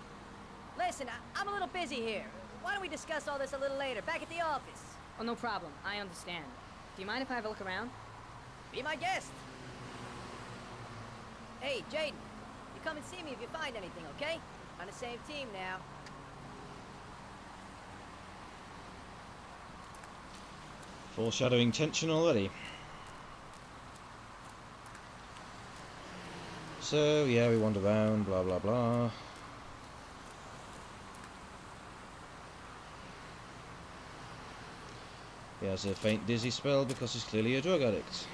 Listen, I'm a little busy here. Why don't we discuss all this a little later, back at the office? Oh, no problem. I understand. Do you mind if I have a look around? Be my guest. Hey, Jaden, you come and see me if you find anything, okay? On the same team now. Foreshadowing tension already. So, yeah, we wander around, blah blah blah. He has a faint dizzy spell because he's clearly a drug addict.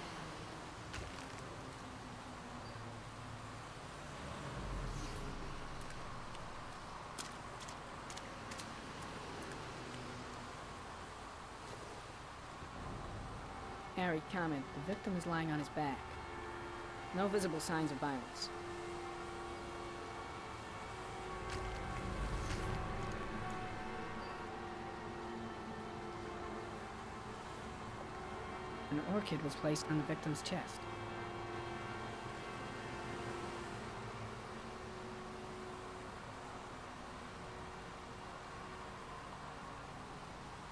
Harry, comment. The victim is lying on his back. No visible signs of violence. An orchid was placed on the victim's chest.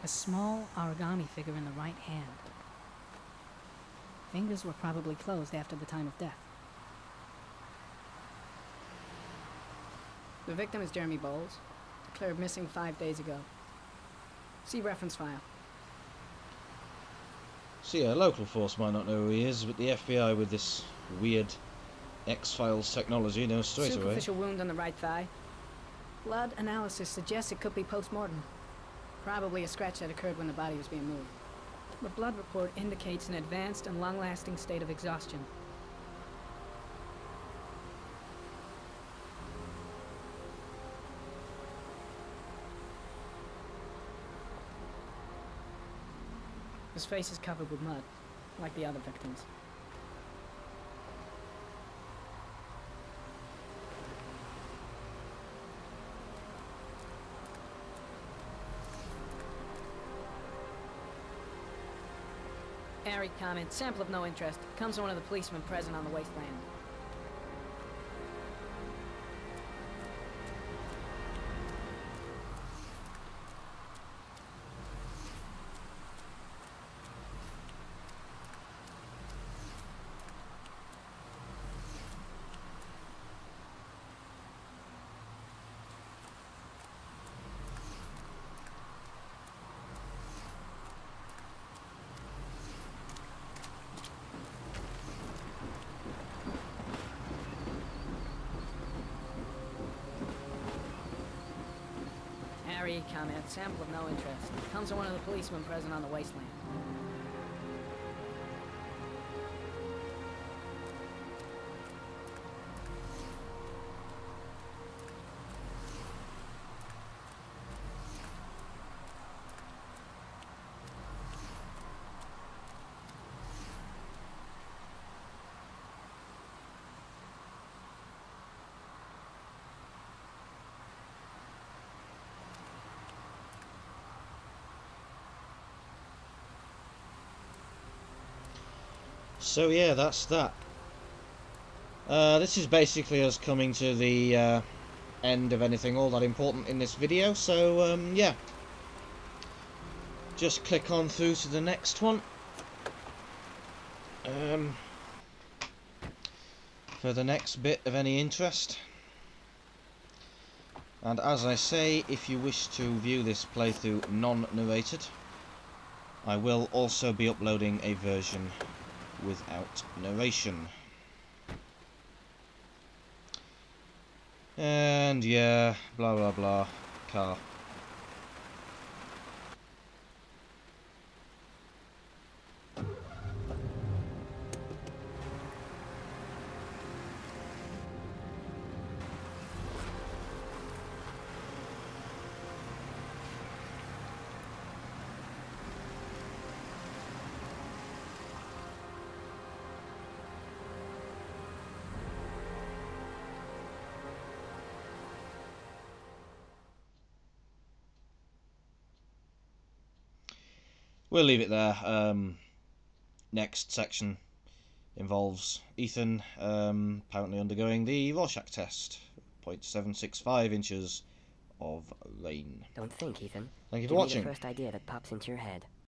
A small origami figure in the right hand. Fingers were probably closed after the time of death. The victim is Jeremy Bowles, declared missing 5 days ago. See reference file. So yeah, local force might not know who he is, but the FBI with this weird X-Files technology knows straight away. Superficial wound on the right thigh. Blood analysis suggests it could be post-mortem. Probably a scratch that occurred when the body was being moved. The blood report indicates an advanced and long-lasting state of exhaustion. His face is covered with mud, like the other victims. Harry, comment. Sample of no interest. Comes from one of the policemen present on the wasteland. Harry, comment. Sample of no interest. Comes from one of the policemen present on the wasteland. So yeah, that's that. This is basically us coming to the end of anything all that important in this video, so yeah. Just click on through to the next one. for the next bit of any interest. And as I say, if you wish to view this playthrough non-narrated, I will also be uploading a version without narration. And yeah, blah blah blah, car. We'll leave it there. Next section involves Ethan apparently undergoing the Rorschach test. 0.765 inches of rain. Don't think, Ethan. Thank you for Give me watching. the first idea that pops into your head.